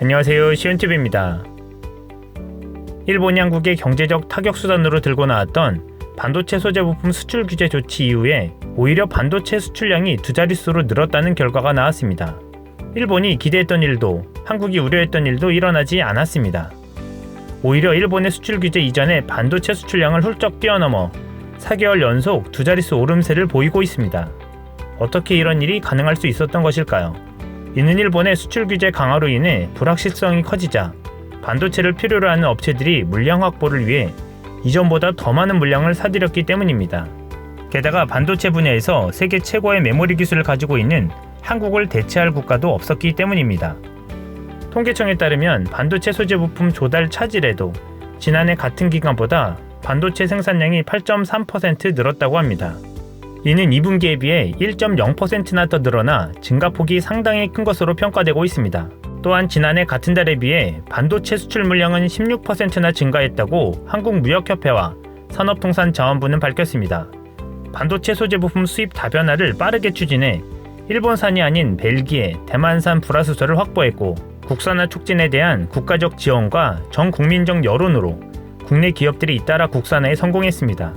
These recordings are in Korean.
안녕하세요, 시온TV입니다. 일본이 한국의 경제적 타격수단으로 들고 나왔던 반도체 소재 부품 수출 규제 조치 이후에 오히려 반도체 수출량이 두 자릿수로 늘었다는 결과가 나왔습니다. 일본이 기대했던 일도 한국이 우려했던 일도 일어나지 않았습니다. 오히려 일본의 수출 규제 이전에 반도체 수출량을 훌쩍 뛰어넘어 4개월 연속 두 자릿수 오름세를 보이고 있습니다. 어떻게 이런 일이 가능할 수 있었던 것일까요? 이는 일본의 수출 규제 강화로 인해 불확실성이 커지자 반도체를 필요로 하는 업체들이 물량 확보를 위해 이전보다 더 많은 물량을 사들였기 때문입니다. 게다가 반도체 분야에서 세계 최고의 메모리 기술을 가지고 있는 한국을 대체할 국가도 없었기 때문입니다. 통계청에 따르면 반도체 소재 부품 조달 차질에도 지난해 같은 기간보다 반도체 생산량이 8.3% 늘었다고 합니다. 이는 2분기에 비해 1.0%나 더 늘어나 증가폭이 상당히 큰 것으로 평가되고 있습니다. 또한 지난해 같은 달에 비해 반도체 수출 물량은 16%나 증가했다고 한국무역협회와 산업통상자원부는 밝혔습니다. 반도체 소재 부품 수입 다변화를 빠르게 추진해 일본산이 아닌 벨기에, 대만산 불화수소를 확보했고 국산화 촉진에 대한 국가적 지원과 전 국민적 여론으로 국내 기업들이 잇따라 국산화에 성공했습니다.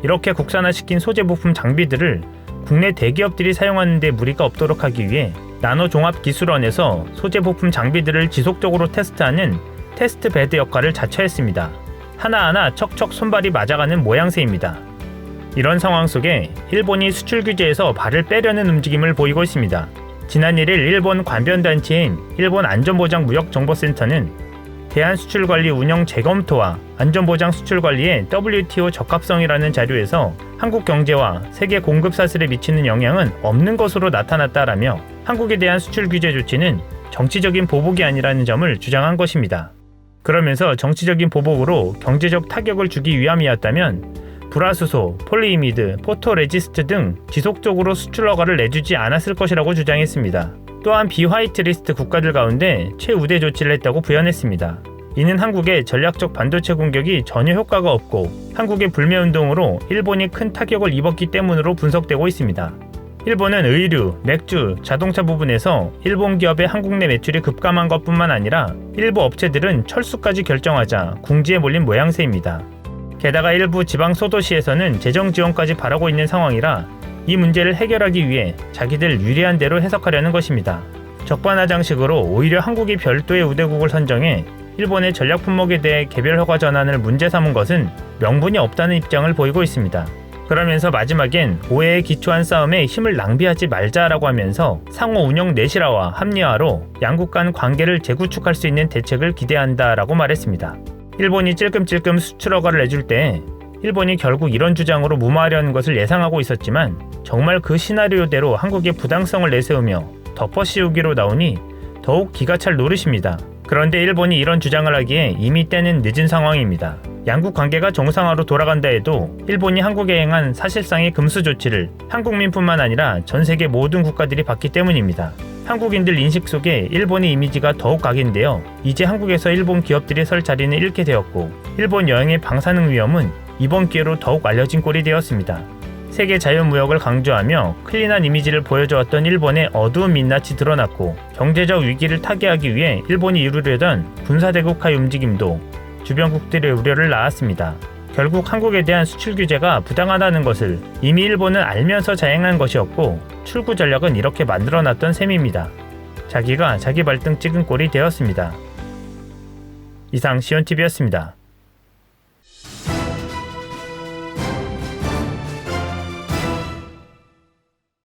이렇게 국산화시킨 소재 부품 장비들을 국내 대기업들이 사용하는 데 무리가 없도록 하기 위해 나노종합기술원에서 소재 부품 장비들을 지속적으로 테스트하는 테스트 베드 역할을 자처했습니다. 하나하나 척척 손발이 맞아가는 모양새입니다. 이런 상황 속에 일본이 수출 규제에서 발을 빼려는 움직임을 보이고 있습니다. 지난 1일 일본 관변단체인 일본안전보장무역정보센터는 대한수출관리 운영 재검토와 안전보장 수출관리의 WTO 적합성이라는 자료에서 한국 경제와 세계 공급 사슬에 미치는 영향은 없는 것으로 나타났다라며 한국에 대한 수출 규제 조치는 정치적인 보복이 아니라는 점을 주장한 것입니다. 그러면서 정치적인 보복으로 경제적 타격을 주기 위함이었다면 불화수소, 폴리이미드, 포토레지스트 등 지속적으로 수출 허가를 내주지 않았을 것이라고 주장했습니다. 또한 비화이트리스트 국가들 가운데 최우대 조치를 했다고 부연했습니다. 이는 한국의 전략적 반도체 공격이 전혀 효과가 없고 한국의 불매운동으로 일본이 큰 타격을 입었기 때문으로 분석되고 있습니다. 일본은 의류, 맥주, 자동차 부분에서 일본 기업의 한국 내 매출이 급감한 것뿐만 아니라 일부 업체들은 철수까지 결정하자 궁지에 몰린 모양새입니다. 게다가 일부 지방 소도시에서는 재정 지원까지 바라고 있는 상황이라 이 문제를 해결하기 위해 자기들 유리한 대로 해석하려는 것입니다. 적반하장식으로 오히려 한국이 별도의 우대국을 선정해 일본의 전략 품목에 대해 개별 허가 전환을 문제 삼은 것은 명분이 없다는 입장을 보이고 있습니다. 그러면서 마지막엔 오해에 기초한 싸움에 힘을 낭비하지 말자라고 하면서 상호 운영 내실화와 합리화로 양국 간 관계를 재구축할 수 있는 대책을 기대한다라고 말했습니다. 일본이 찔끔찔끔 수출 허가를 내줄 때 일본이 결국 이런 주장으로 무마하려는 것을 예상하고 있었지만 정말 그 시나리오대로 한국의 부당성을 내세우며 덮어씌우기로 나오니 더욱 기가 찰 노릇입니다. 그런데 일본이 이런 주장을 하기에 이미 때는 늦은 상황입니다. 양국 관계가 정상화로 돌아간다 해도 일본이 한국에 행한 사실상의 금수 조치를 한국민뿐만 아니라 전 세계 모든 국가들이 받기 때문입니다. 한국인들 인식 속에 일본의 이미지가 더욱 각인되어 이제 한국에서 일본 기업들이 설 자리는 잃게 되었고 일본 여행의 방사능 위험은 이번 기회로 더욱 알려진 꼴이 되었습니다. 세계 자유무역을 강조하며 클린한 이미지를 보여주었던 일본의 어두운 민낯이 드러났고 경제적 위기를 타개하기 위해 일본이 이루려던 군사대국화의 움직임도 주변국들의 우려를 낳았습니다. 결국 한국에 대한 수출 규제가 부당하다는 것을 이미 일본은 알면서 자행한 것이었고 출구 전략은 이렇게 만들어놨던 셈입니다. 자기가 자기 발등 찍은 꼴이 되었습니다. 이상 시온TV였습니다.